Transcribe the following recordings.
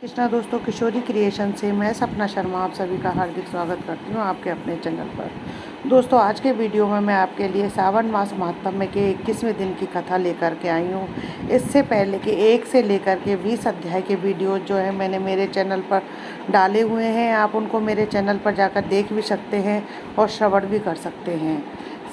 कृष्णा दोस्तों, किशोरी क्रिएशन से मैं सपना शर्मा आप सभी का हार्दिक स्वागत करती हूँ आपके अपने चैनल पर। दोस्तों, आज के वीडियो में मैं आपके लिए सावन मास महात्म्य के 21वें दिन की कथा लेकर के आई हूँ। इससे पहले के 1 से लेकर के 20 अध्याय के वीडियो जो है मैंने मेरे चैनल पर डाले हुए हैं। आप उनको मेरे चैनल पर जाकर देख भी सकते हैं और श्रवण भी कर सकते हैं।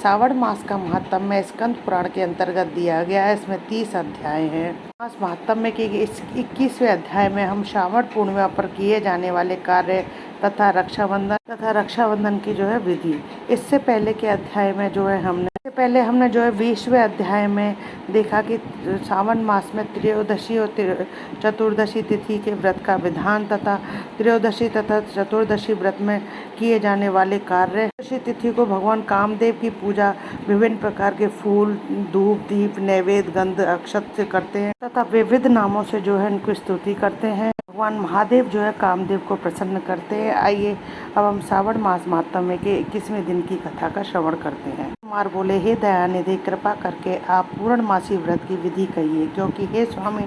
सावन मास का महात्म्य स्कंद पुराण के अंतर्गत दिया गया है। इसमें 30 अध्याय हैं। मास महात्म्य के इस 21वें अध्याय में हम श्रावण पूर्णिमा पर किए जाने वाले कार्य तथा रक्षाबंधन की जो है विधि, इससे पहले के अध्याय में जो है हमने जो है 20वें अध्याय में देखा कि सावन मास में त्रयोदशी और चतुर्दशी तिथि के व्रत का विधान तथा त्रयोदशी तथा चतुर्दशी व्रत में किए जाने वाले कार्य। त्रयोदशी तिथि को भगवान कामदेव की पूजा विभिन्न प्रकार के फूल, धूप, दीप, नैवेद्य, गंध, अक्षत से करते हैं तथा विविध नामों से जो है उनकी स्तुति करते हैं। भगवान महादेव जो है कामदेव को प्रसन्न करते हैं। आइए अब हम सावन मास महात्म्य के 21वें दिन की कथा का श्रवण करते हैं। कुमार बोले, हे दयानिधि, कृपा करके आप पूर्णमासी व्रत की विधि कहिए, क्योंकि हे स्वामी,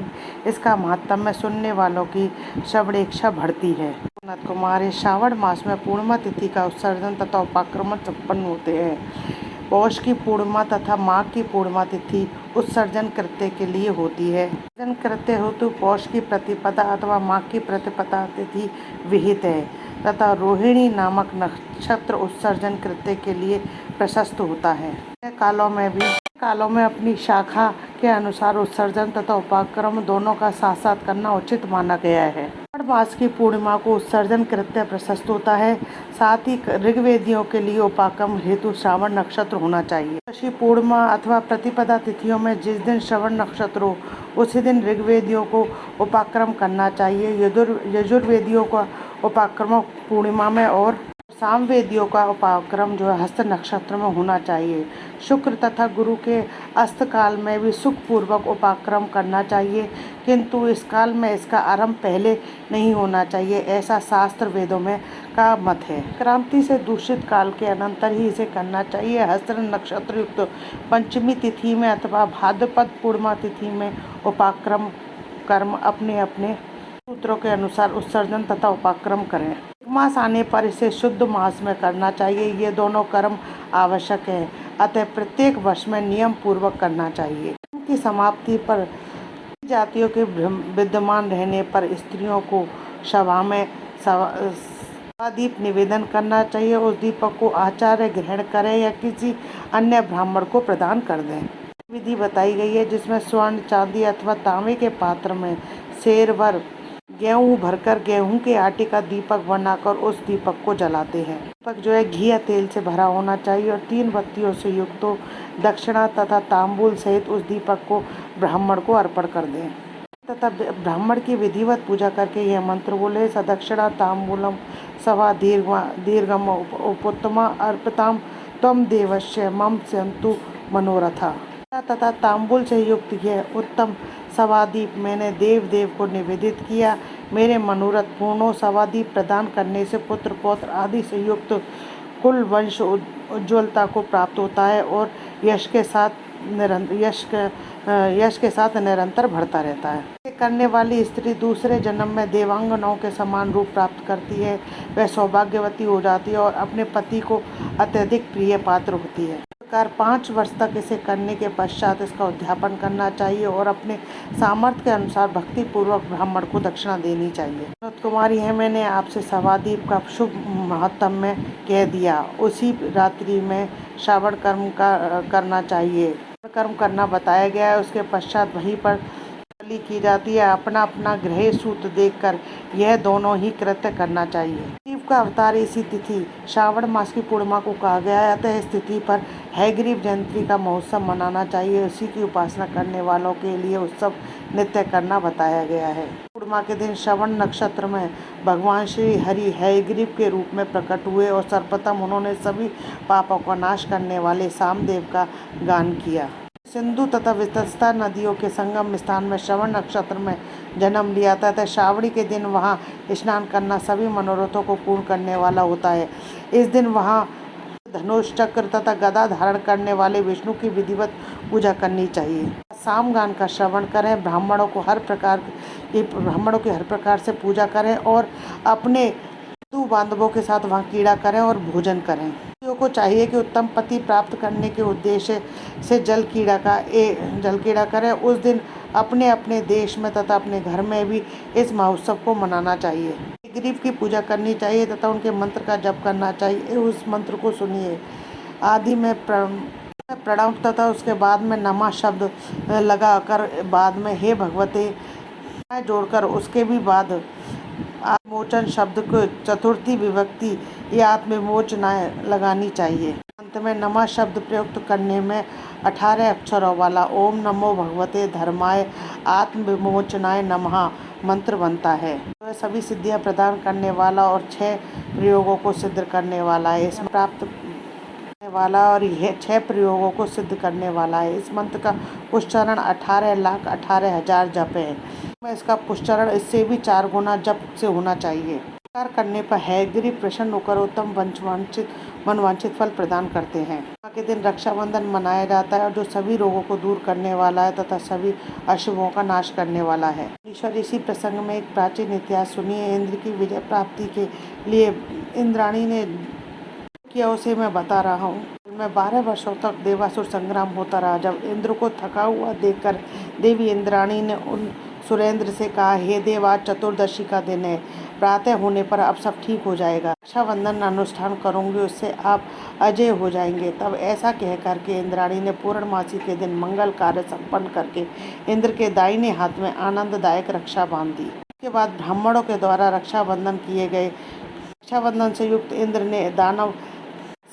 इसका महात्म्य सुनने वालों की श्रवण इच्छा बढ़ती है। नाथ कुमार, इस श्रावण मास में पूर्णिमा तिथि का उत्सर्जन तथा उपाक्रमण संपन्न होते हैं। पौष की पूर्णिमा तथा माघ की पूर्णिमा तिथि उत्सर्जन कृत्य के लिए होती है। उत्सर्जन कृत्य हेतु पौष की प्रतिपदा अथवा माघ की प्रतिपदा तिथि विहित है तथा रोहिणी नामक नक्षत्र उत्सर्जन कृत्य के लिए प्रशस्त होता है। कालों में अपनी शाखा के अनुसार उत्सर्जन तथा उपाक्रम दोनों का साथ साथ करना उचित माना गया है। श्रावण मास की पूर्णिमा को उत्सर्जन कृत्य प्रशस्त होता है। साथ ही ऋग्वेदियों के लिए उपाक्रम हेतु श्रावण नक्षत्र होना चाहिए। ऋषि पूर्णिमा अथवा प्रतिपदा तिथियों में जिस दिन श्रवण नक्षत्र हो उसी दिन ऋग्वेदियों को उपाक्रम करना चाहिए। यजुर्वेदियों का उपाक्रम पूर्णिमा में और सामवेदियों का उपाक्रम जो है हस्त नक्षत्र में होना चाहिए। शुक्र तथा गुरु के अस्त काल में भी सुखपूर्वक उपाक्रम करना चाहिए, किंतु इस काल में इसका आरंभ पहले नहीं होना चाहिए, ऐसा शास्त्र वेदों में का मत है। क्रांति से दूषित काल के अनंतर ही इसे करना चाहिए। हस्त नक्षत्र युक्त पंचमी तिथि में अथवा भाद्रपद पूर्णिमा तिथि में उपाक्रम कर्म अपने अपने सूत्रों के अनुसार उत्सर्जन तथा उपाक्रम करें। मास आने पर इसे शुद्ध मास में करना चाहिए। ये दोनों कर्म आवश्यक है, अतः प्रत्येक वर्ष में नियम पूर्वक करना चाहिए। की समाप्ति पर जातियों के विद्यमान रहने पर स्त्रियों को सभा में दीप निवेदन करना चाहिए। उस दीपक को आचार्य ग्रहण करें या किसी अन्य ब्राह्मण को प्रदान कर दें। विधि बताई गई है जिसमें स्वर्ण, चांदी अथवा तांबे के पात्र में शेर भर गेहूँ भरकर गेहूँ के आटे का दीपक बनाकर उस दीपक को जलाते हैं। दीपक जो है घी या तेल से भरा होना चाहिए और 3 बत्तियों से युक्त हो। दक्षिणा तथा तांबूल सहित उस दीपक को ब्राह्मण को अर्पण कर दें तथा ब्राह्मण की विधिवत पूजा करके यह मंत्र बोले, सदक्षिणा तांबूलम सवा दीर्घम उपोत्तमा अर्पिताम त्वम देवस्य मम सन्तु मनोरथा। तथा तांबूल से युक्त यह उत्तम सवादीप मैंने देव को निवेदित किया। मेरे मनोरथ पूर्ण सवादीप प्रदान करने से पुत्र पौत्र आदि से युक्त कुल वंश उज्ज्वलता को प्राप्त होता है और यश के साथ निरंतर बढ़ता रहता है। करने वाली स्त्री दूसरे जन्म में देवांगनाओं के समान रूप प्राप्त करती है। वह सौभाग्यवती हो जाती है और अपने पति को अत्यधिक प्रिय पात्र होती है। 5 वर्ष तक इसे करने के पश्चात इसका उद्यापन करना चाहिए और अपने सामर्थ्य के अनुसार भक्ति पूर्वक ब्राह्मण को दक्षिणा देनी चाहिए। विनोद कुमारी है, मैंने आपसे सवादीप का शुभ महात्म्य कह दिया। उसी रात्रि में श्रावण कर्म करना चाहिए। कर्म करना बताया गया है। उसके पश्चात वहीं पर बलि की जाती है। अपना अपना ग्रह सूत्र देखकर यह दोनों ही कृत्य करना चाहिए। शिव का अवतार इसी तिथि श्रावण मास की पूर्णिमा को कहा गया है, अतः इस तिथि पर हयग्रीव जयंती का महोत्सव मनाना चाहिए। उसी की उपासना करने वालों के लिए उत्सव नित्य करना बताया गया है। पूर्णिमा के दिन श्रवण नक्षत्र में भगवान श्री हरि हयग्रीव के रूप में प्रकट हुए और सर्वप्रथम उन्होंने सभी पापों का नाश करने वाले सामदेव का गान किया। सिंधु तथा वितस्ता नदियों के संगम स्थान में श्रवण नक्षत्र में जन्म लिया था। श्रावणी के दिन वहां स्नान करना सभी मनोरथों को पूर्ण करने वाला होता है। इस दिन वहां धनुष, चक्र तथा गदा धारण करने वाले विष्णु की विधिवत पूजा करनी चाहिए। सामगान का श्रवण करें। ब्राह्मणों को हर प्रकार कि ब्राह्मणों की हर प्रकार से पूजा करें और अपने हिंदू बांधवों के साथ वहाँ कीड़ा करें और भोजन करें। स्त्रियों को चाहिए कि उत्तम पति प्राप्त करने के उद्देश्य से जल कीड़ा करें। उस दिन अपने अपने देश में तथा अपने घर में भी इस महोत्सव को मनाना चाहिए। गरीब की पूजा करनी चाहिए तथा उनके मंत्र का जप करना चाहिए। उस मंत्र को सुनिए। आदि में प्रणव तथा उसके बाद में नमः शब्द लगाकर बाद में हे भगवते जोड़कर उसके भी बाद आत्मोचन शब्द को चतुर्थी विभक्ति या आत्मविमोचनाय लगानी चाहिए। अंत में नमः शब्द प्रयुक्त करने में 18 अक्षरों वाला ओम नमो भगवते धर्माय आत्मविमोचनाय नमः मंत्र बनता है। वह सभी सिद्धियां प्रदान करने वाला और 6 प्रयोगों को सिद्ध करने वाला है। इसमें प्राप्त करने वाला और यह 6 प्रयोगों को सिद्ध करने वाला है। इस मंत्र का उच्चारण 18,18,000 जप है। इसका पुष्चरण इससे भी 4 गुना जप से होना चाहिए। स्वीकार करने पर हयग्रीव प्रसन्न होकर उत्तम मनवांछित फल प्रदान करते हैं। के दिन रक्षाबंधन मनाया जाता है और जो सभी रोगों को दूर करने वाला है तथा सभी अशुभों का नाश करने वाला है। ईश्वर इसी प्रसंग में एक प्राचीन इतिहास सुनिए। इंद्र की विजय प्राप्ति के लिए इंद्राणी ने किया उसे मैं बता रहा हूँ। में 12 वर्षों तक देवासुर संग्राम होता रहा। जब इंद्र को थका हुआ देखकर देवी इंद्राणी ने उन सुरेंद्र से कहा, हे देव, आज चतुर्दशी का दिन है। प्रातः होने पर अब सब ठीक हो जाएगा। रक्षाबंधन अनुष्ठान करूंगी, उससे आप अजय हो जाएंगे। तब ऐसा कह करके इंद्राणी ने पूर्णमासी के दिन मंगल कार्य संपन्न करके इंद्र के दाहिने हाथ में आनंददायक रक्षा बांध दी। उसके बाद ब्राह्मणों के द्वारा रक्षाबंधन किए गए। रक्षाबंधन से युक्त इंद्र ने दानव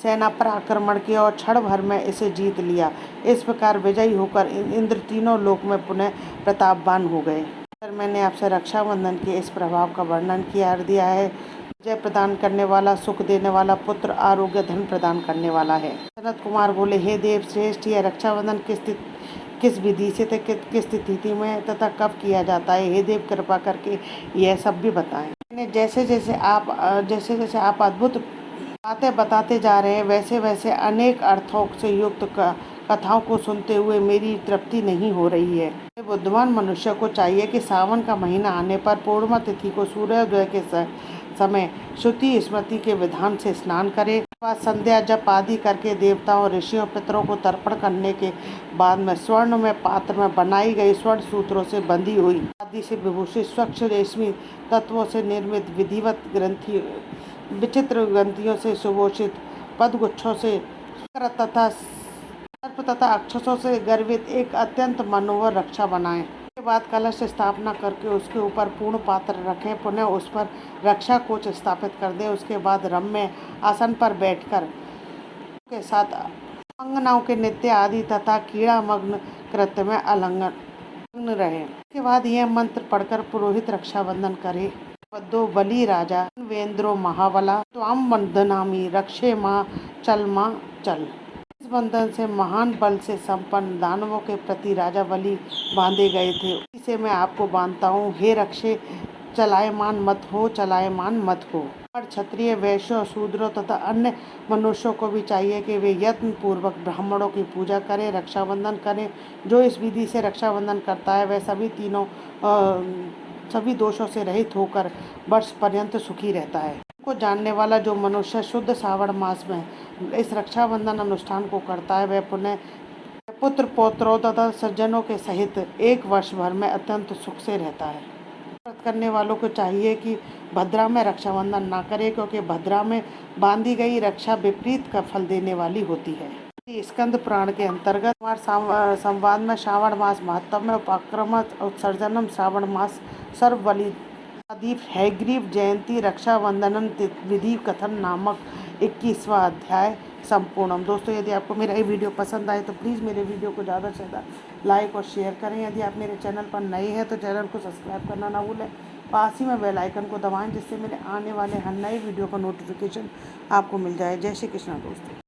सेना पर आक्रमण किया और क्षण भर में इसे जीत लिया। इस प्रकार विजयी होकर इंद्र तीनों लोक में पुनः प्रतापवान हो गए। मैंने आपसे रक्षाबंधन के इस प्रभाव का वर्णन दिया है। विजय प्रदान करने वाला, सुख देने वाला, पुत्र, आरोग्य, धन प्रदान करने वाला है। सनत कुमार बोले, हे देव श्रेष्ठ, यह रक्षाबंधन किस विधि से किस तिथि में तथा कब किया जाता है? हे देव, कृपा करके यह सब भी बताएं। जैसे जैसे आप अद्भुत बातें बताते जा रहे हैं, वैसे वैसे अनेक अर्थों से युक्त कथाओं को सुनते हुए मेरी तृप्ति नहीं हो रही है। बुद्धिमान मनुष्य को चाहिए कि सावन का महीना आने पर पूर्णिमा तिथि को सूर्योदय के समय श्रुति स्मृति के विधान से स्नान करे। बाद संध्या जप आदि करके देवताओं, ऋषियों, पितरों को तर्पण करने के बाद में स्वर्ण में पात्र में बनाई गई स्वर्ण सूत्रों से बंधी हुई आदि से विभूषित स्वच्छ रेशमी तत्वों से निर्मित विधिवत विचित्र ग्रंथियों से सुभूषित पदगुच्छों से तथा सर्प तथा अक्षसों से गर्वित एक अत्यंत मनोहर रक्षा बनाएं। उसके बाद कलश से स्थापना करके उसके ऊपर पूर्ण पात्र रखें। पुनः उस पर रक्षा कोच स्थापित कर दें। उसके बाद रम्य आसन पर बैठकर के साथ अंगनाओं के नृत्य आदि तथा कीड़ा मग्न कृत्य में अलंगन रहे। उसके बाद यह मंत्र पढ़कर पुरोहित रक्षाबंधन करे। वद्दो बलि राजा वेंद्रो महाबला त्वाम वंदनामि रक्षे माँ चल। इस बंधन से महान बल से संपन्न दानवों के प्रति राजा बलि बांधे गए थे। इसे मैं आपको बांधता हूँ। हे रक्षे, चलायमान मत हो। पर क्षत्रिय, वैश्यों, शूद्रों तथा अन्य मनुष्यों को भी चाहिए कि वे यत्न पूर्वक ब्राह्मणों की पूजा करें, रक्षाबंधन करें। जो इस विधि से रक्षाबंधन करता है वह सभी दोषों से रहित होकर वर्ष पर्यंत सुखी रहता है। को जानने वाला जो मनुष्य शुद्ध श्रावण मास में इस रक्षाबंधन अनुष्ठान को करता है वह पुनः पुत्र, पौत्रों तथा सज्जनों के सहित 1 वर्ष भर में अत्यंत सुख से रहता है। व्रत करने वालों को चाहिए कि भद्रा में रक्षाबंधन ना करे, क्योंकि भद्रा में बांधी गई रक्षा विपरीत का फल देने वाली होती है। स्कंद पुराण के अंतर्गत संवाद में श्रावण मास महत्व में उपक्रम उत्सर्जनम श्रावण मास सर्व बलि आदि हयग्रीव जयंती रक्षाबंधन विधि कथन नामक 21वां अध्याय संपूर्णम। दोस्तों, यदि आपको मेरा ये वीडियो पसंद आए तो प्लीज़ मेरे वीडियो को ज़्यादा से ज़्यादा लाइक और शेयर करें। यदि आप मेरे चैनल पर नए हैं तो चैनल को सब्सक्राइब करना ना भूलें। पास ही में बेल आइकन को दबाएं, जिससे मेरे आने वाले हर नए वीडियो का नोटिफिकेशन आपको मिल जाए। जय श्री कृष्ण दोस्तों।